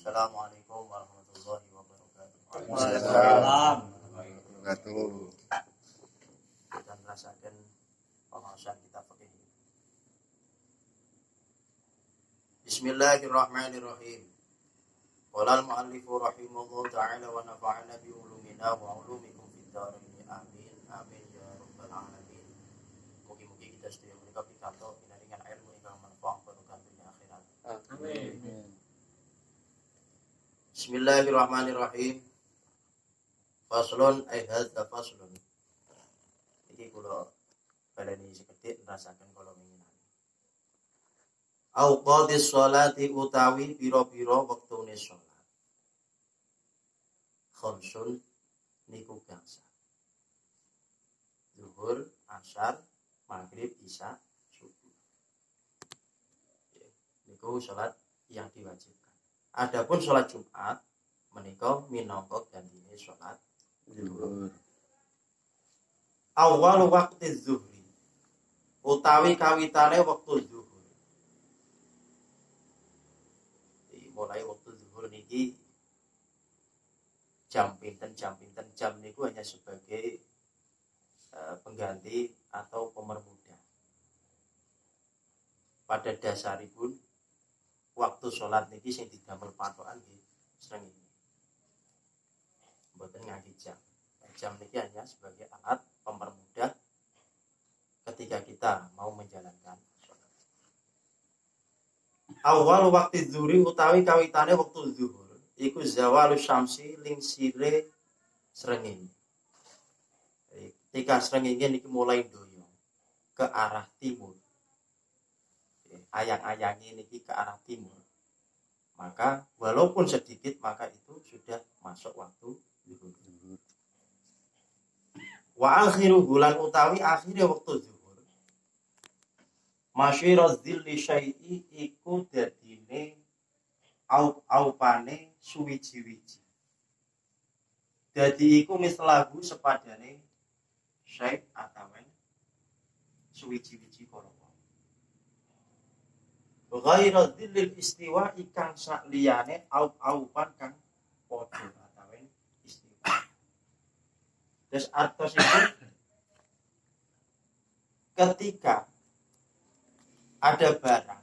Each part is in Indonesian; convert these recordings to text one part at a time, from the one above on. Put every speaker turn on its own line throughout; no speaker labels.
Assalamualaikum warahmatullahi wabarakatuh.
Waalaikumsalam
wabarakatuh.
Kita merasakan pengawasan kita fikih. Bismillahirrahmanirrahim. Qala al-mu'allifu rahimahullahu ta'ala wa nafa'ana bi ulumina wa ulumikum fid dharain. Amin. Amin ya rabbal alamin. Mugi-mugi kita sedaya menika pikantuk pinaringan ilmu ingkang manfaat barokah dunya akhirat.
Amin.
Bismillahirrahmanirrahim. Faslun ay hadza faslun. Iki kula baleni sekedhik nrasaken kula winginan. Auqadis sholati utawi pira-pira wektune salat. Khamsun niku gangsal. Zuhur, asar, maghrib, isya, subuh. Niku salat yang diwajibkan. Adapun sholat Jumat menika minangka gantine sholat zuhur. Awal waktu zuhri utawi kawitane wektu zuhur. Mulai waktu zuhur niki jam pinten jam niku hanya sebagai pengganti atau pemermudah. Pada dasaripun waktu sholat niki sing didamel patokan nggih srengenge. Mboten ngangge jam. Jam niki hanya sebagai alat pemermudah ketika kita mau menjalankan sholat. Awal waktu zuhri utawi kawitane waktu zuhur iku zawalu syamsi lingsire srengenge. Ketika srengenge niki mulai doyo ke arah timur. Ayang-ayangnya niki ke arah timur, maka walaupun sedikit maka itu sudah masuk waktu zuhur. Wa akhiru bulan utawi akhirnya waktu zuhur masyiraz zilli syai'i iku dadine aupane suwiji-wiji. Dadi iku mislahu sepadane syai' atawen suwiji-wiji kala. Ghairu dzillil istiwa ikang sakliyane aupan kang padha atawen istiwa. Terus artos itu ketika ada barang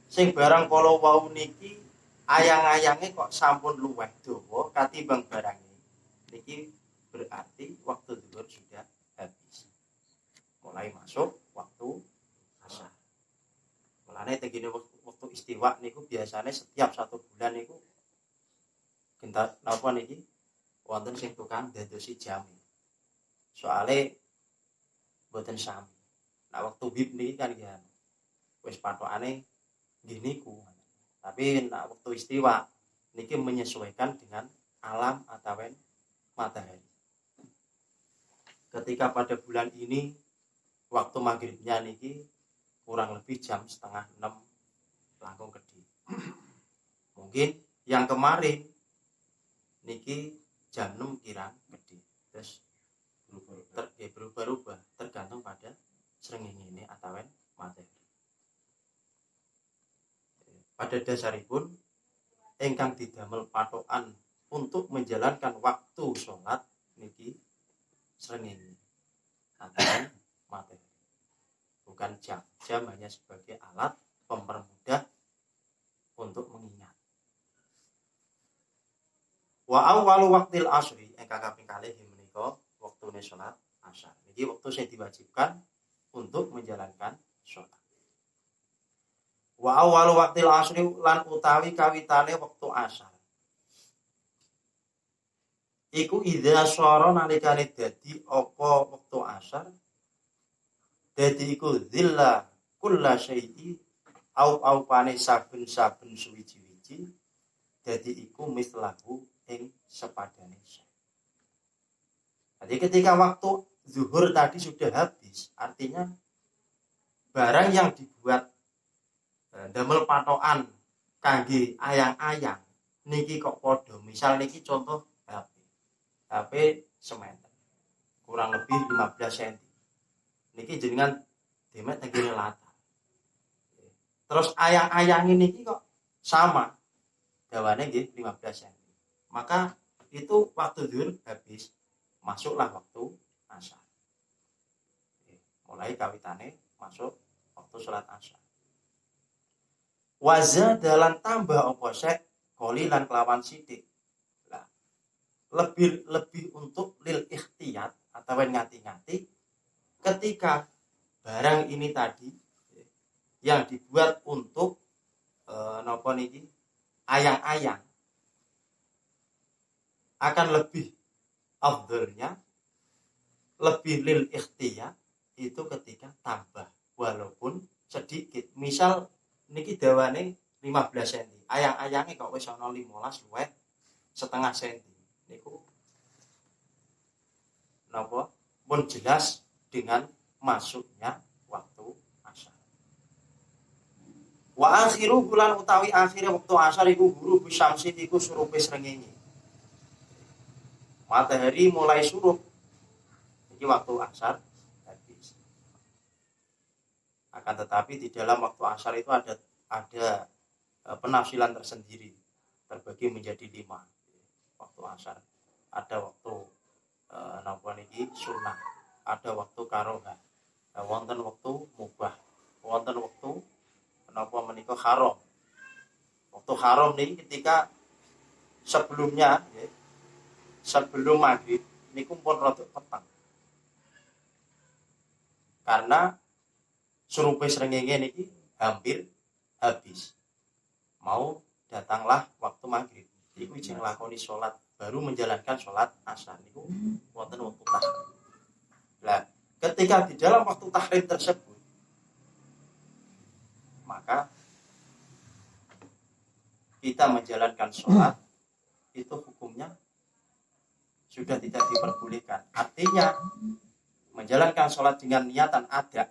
sing barang kala wau niki ayang-ayange kok sampun luwih dawa katimbang barang niki berarti waktu zuhur sudah habis. Mulai masuk waktu asar. Mulane tegene waktu istiwa niku biasanya setiap 1 bulan niku gentar napa niki wonten sing tukang dadosi jam. Soale mboten sami. Nah waktu bib niki kan nggih wis patokane nggih niku. Tapi nah waktu istiwa niki menyesuaikan dengan alam atawen matahari. Ketika pada bulan ini waktu maghribnya niki kurang lebih jam 5:30 langkung kedhi. Mungkin yang kemarin niki jam 6 kirang kedhi. Terus berubah-ubah tergantung pada srengenge ini atawen materi. Pada dasaripun ingkang didamel patokan untuk menjalankan waktu sholat niki srengenge atawen materi. Bukan jam. Jam hanya sebagai alat pempermudah untuk mengingat. Wa awwalu waqtil asri ingkang kaping kalih menika wektune salat asar. Niki wektu sing diwajibkan untuk menjalankan salat. Wa awwalu waqtil asri lan utawi kawitane wektu asar. Iku idza syara nalikane dadi apa wektu asar. Dadi iku zilla kulla syai'i au pane saben-saben suwiji-wiji. Dadi iku mislahu ing sepadane. Jadi ketika waktu zuhur tadi sudah habis, artinya barang yang dibuat damel patokan kangge ayang-ayang niki kok padha. Misal niki contoh HP semeter. Kurang lebih 15 cm. Niki jenengan demet tenggene latar. Terus ayang-ayang niki kok sama dawane nggih 15 cm. Maka itu waktu zuhur habis, masuklah waktu asar. Mulai kawitane masuk waktu salat asar. Waza dalam tambah apa sek koli lan kelawan sidik. Nah, lebih untuk lil ikhtiyat atau ngati-ngati ketika barang ini tadi yang dibuat untuk napa niki ayang-ayang akan lebih afdhalnya, lebih lil ikhtiyat itu ketika tambah walaupun sedikit. Misal niki dawane 15 cm, ayang-ayangnya kok wis ana 15 luwih setengah cm niku napa pun jelas dengan masuknya waktu asar. Wa akhiru bulan utawi akhire waktu asar iku guru bisyamsi iku surupe srengenge. Matahari mulai surup iki waktu asar habis. Akan tetapi di dalam waktu asar itu ada penafsiran tersendiri, terbagi menjadi 5. Waktu asar ada waktu napa niki sunnah, ada waktu karohah, wonten waktu mubah, wonten waktu napa menika haram. Waktu haram niki ketika sebelumnya ya, sebelum maghrib niku pun rada petang. Karena surupe srengenge niki hampir habis. Mau datanglah waktu maghrib. Iku ijeng lakoni salat, baru menjalankan salat asar niku wonten waktu tahrim. Lah, ketika di dalam waktu tahrim tersebut maka kita menjalankan salat itu hukumnya sudah tidak diperbolehkan. Artinya menjalankan sholat dengan niatan ada,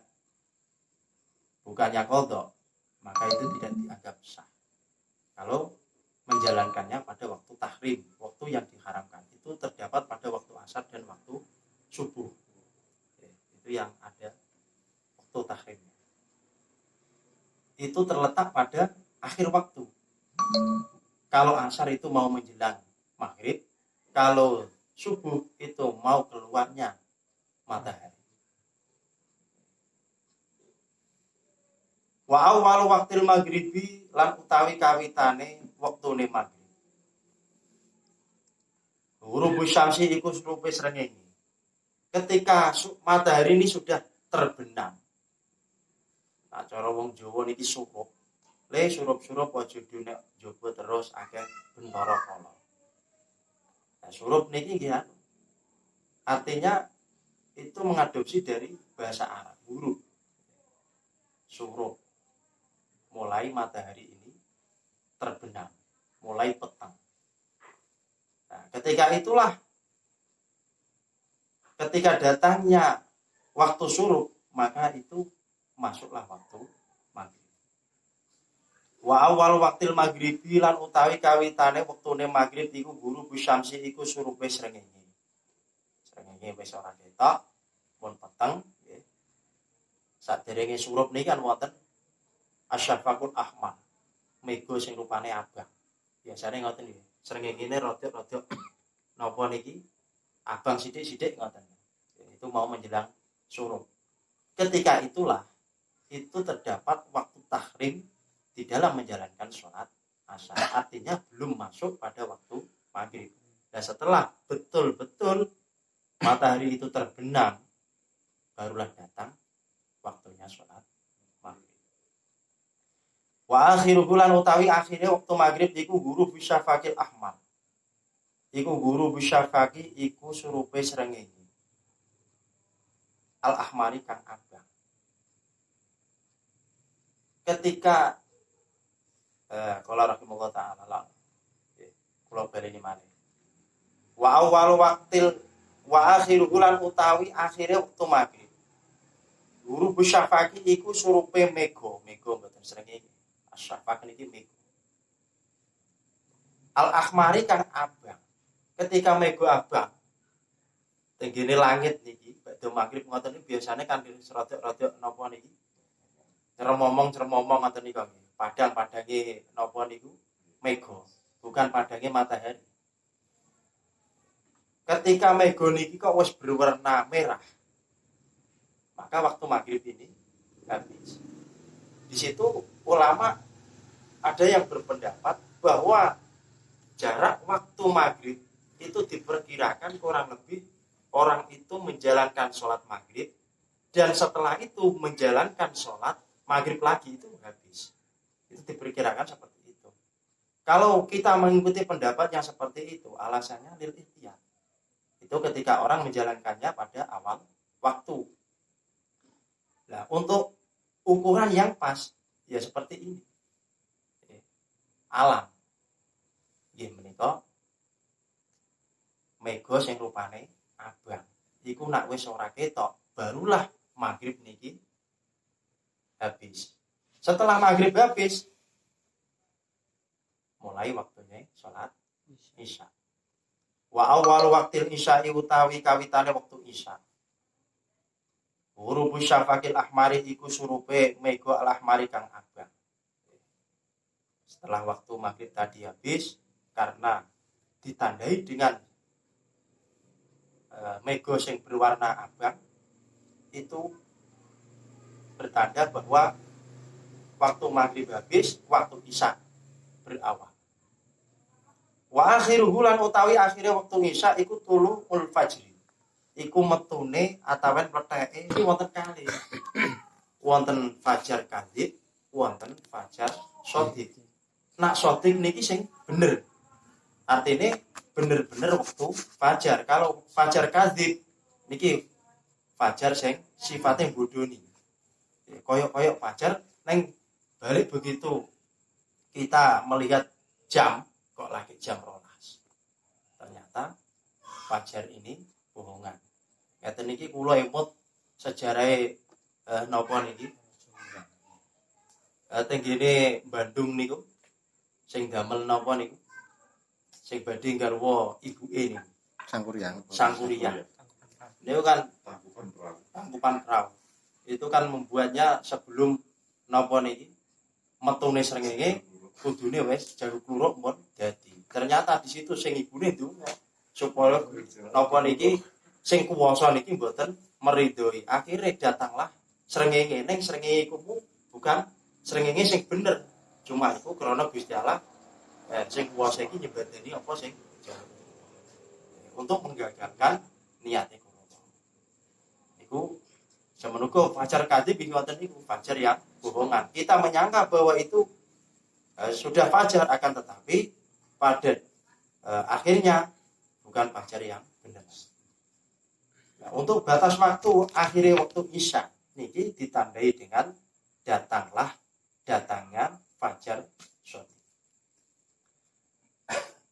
bukannya qadha, maka itu tidak dianggap sah. Kalau menjalankannya pada waktu tahrim, waktu yang diharamkan, itu terdapat pada waktu asar dan waktu subuh. Itu yang ada waktu tahrimnya. Itu terletak pada akhir waktu. Kalau asar itu mau menjelang maghrib, kalau subuh itu mau keluarnya matahari. Wa awal waktil maghribi lan utawi kawitane wektune maghrib. Ghurubu syamsi iku surupe srengenge. Ketika matahari ini sudah terbenam. Nah, cara wong Jawa niki surup. Le surup-surup aja dene njaba terus akeh bentara kala. Nah, surup niki nggih artinya itu mengadopsi dari bahasa Arab, huruf. Surup. Mulai matahari ini terbenam, mulai petang. Nah, ketika datangnya waktu surup, maka itu masuklah waktu maghrib. Wa awal waktil maghribi lan utawi kawitane wektune maghrib iku guru bisyamsi iku surupe srengenge. Srengenge wis ora ketok, pun peteng nggih. Saderenge surup niki kan wonten asyafaqul ahmar. Mega sing rupane abang. Biasane ngoten nggih. Srengenge rada-rada napa niki abang sithik-sithik ngoten. Itu mau menjelang surup. Ketika itulah itu terdapat waktu tahrim di dalam menjalankan sholat asar, artinya belum masuk pada waktu maghrib. Dan setelah betul-betul matahari itu terbenam, barulah datang waktunya sholat maghrib. Wa akhiru bulan utawi akhirnya waktu maghrib iku guru bisyafaqil ahmar. Iku guru bisyafaqi iku surupe srengenge. Al ahmari kang abang. Ketika kala rahimahullah ta'ala lah. Kula baleni malih. Wa awal waktil wa akhiru bulan utawi akhire waktu maghrib. Guru bisyafaqi iku surupe mega mboten srengenge. Asyafaq niki mega. Al ahmari kang abang. Ketika mega abang tenggene langit niki badhe maghrib ngoten iki biasane kan rada-rada napa niki ceremomong ngoten niku nggih. padang-padange napa niku mega, bukan padange matahari. Ketika mega niki kok wis berwarna merah, maka waktu maghrib ini habis. Di situ ulama ada yang berpendapat bahwa jarak waktu maghrib itu diperkirakan kurang lebih orang itu menjalankan sholat maghrib dan setelah itu menjalankan sholat maghrib lagi itu habis. Itu diperkirakan seperti itu. Kalau kita mengikuti pendapat yang seperti itu, alasannya lil ihtiyat. Itu ketika orang menjalankannya pada awal waktu. Nah, untuk ukuran yang pas, ya seperti ini. Alam. Nggih menika mega sing rupane abang. Iku nak wis ora ketok, barulah maghrib niki habis. Setelah maghrib habis, mulai waktunya sholat isya. Wa awal waktil isya'i utawi kawitane waktu isya. Hurubu syafaqil ahmari iku surupe mega al ahmari kang abang. Setelah waktu maghrib tadi habis, karena ditandai dengan mega yang berwarna abang, itu bertanda bahwa waktu maghrib habis, waktu isya berawal. Wa akhiruhu lan utawi akhire waktu isya iku tuluul fajri. Iku metune atawen pletheke iki wonten kalih. Wonten fajar kadzib, wonten fajar shadiq. Nak shadiq niki sing bener. Artinya bener-bener waktu fajar. Kalau fajar kadzib niki fajar sing sifatnya bodoni. Koyok-koyok fajar neng balik begitu kita melihat jam kok lagi jam 12. Ternyata fajar ini bohongan. Ngeten niki kula emut sejarahe napa niki? Tenggene Bandung niku sing damel napa niku? Sing badhe garwa ibuke niku. Sangkuriang. Niku kan tangkupan perahu. Itu kan membuatnya sebelum napa niki metune srengenge kudune wis jago kluruk mun dadi. Ternyata di situ sing ibune ndonga supaya napa niki sing kuwasa niki mboten meridhoi. Akhire datanglah srengenge ning srengenge iku bukan srengenge sing bener. Cuma iku krana Gusti Allah sing kuwasa iki nyebadani apa sing jago. Untuk menggagalkan niat iku. Iku semenuku fajar kadzib wonten niku fajar yang bohongan. Kita menyangka bahwa itu sudah fajar, akan tetapi pada akhirnya bukan fajar yang benar. Nah, untuk batas waktu akhirnya waktu isya niki ditandai dengan datangnya fajar shadiq.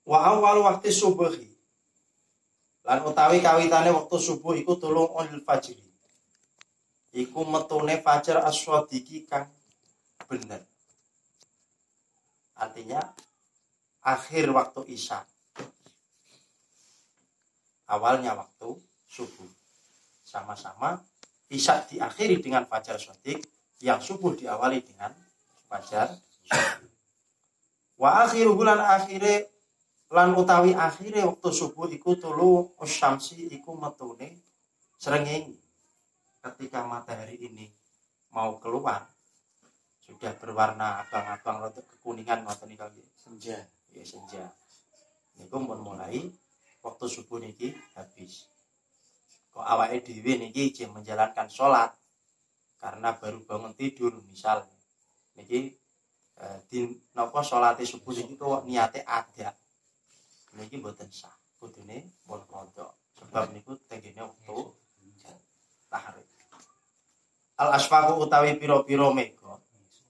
Wa awal waktu subuhi lan utawi kawitane waktu subuh iku tuluul fajri. Iku metune fajar as-shadiqi kang bener. Artinya akhir waktu isya. Awalnya waktu subuh. Sama-sama isya diakhiri dengan fajar shadiq, yang subuh diawali dengan fajar shadiq. Wa akhiru bulan akhire lan utawi akhire waktu subuh iku tulu usyamsi iku metune srengenge. Ketika matahari ini mau keluar sudah berwarna abang-abang atau kekuningan ngoten niku senja. Ya senja. Niku mun mulai waktu subuh niki habis. Kok awake dhewe niki jeng menjalankan sholat karena baru bangun tidur misal niki napa salate subuh niki kok niate ada. Niki mboten sah. Kudune mun qadha. Sebab niku tenggene wektu tahrik. Al asfaqu utawi pira-pira mega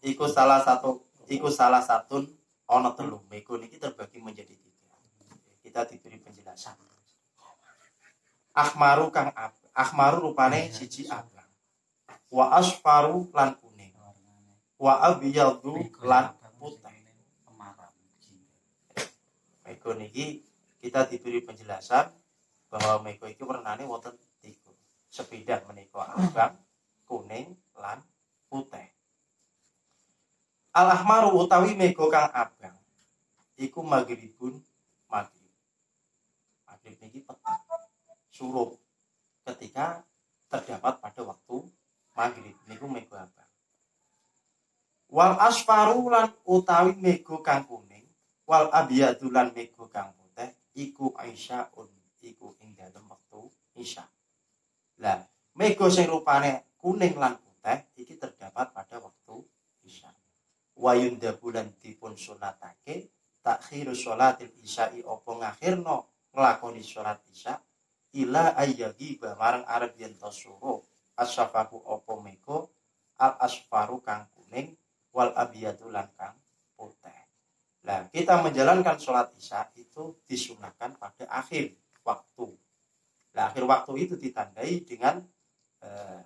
iku salah satu ana telu. Mega niki terbagi menjadi 3. Kita diberi penjelasan. Ahmaru rupane siji abang. Wa asfaru lan kuning. Wa abyadu lan putih. Mega niki kita diberi penjelasan bahwa mega iki warnane wonten 3. Sepidak menika abang, kuning lan putih. Al ahmaru utawi mega kang abang iku maghribun maghrib. Maghrib niki peteng surup ketika terdapat pada waktu maghrib niku mega abang. Wal asfaru lan utawi mega kang kuning, wal abyadu lan mega kang putih iku isyaun iku ing dalem wektu isya. Lah, mega sing rupane kuning lan putih iki terdapat pada waktu isya. Wa yundabu lan dipun sunatake takhiru sholatil isya'i apa ngakhirno nglakoni salat isya ila ayyagi marang arep yen to suruh asyafahu apa mega al asfaru kang kuning wal abiyatu lan kang putih. Nah, kita menjalankan sholat isya itu disunahkan pada akhir waktu. Nah, akhir waktu itu ditandai dengan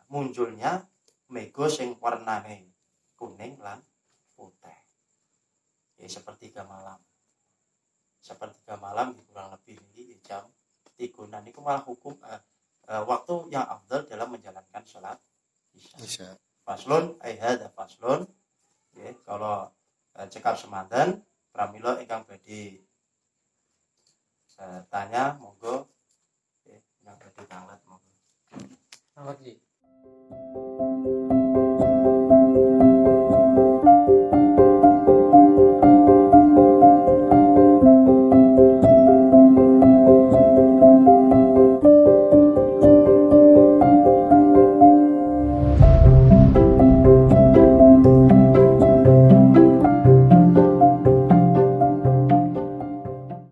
munculnya mega sing warnane kuning lan putih. Ya sepertiga malam. Sepertiga malam kurang lebih ini jam 3 niku malah hukum waktu yang afdal dalam menjalankan sholat isya.
Isya.
Faslun hadza faslun. Ya, kalau cekap semanten pramila ingkang badhe tanya monggo yang badhe tanglet monggo.
Selamat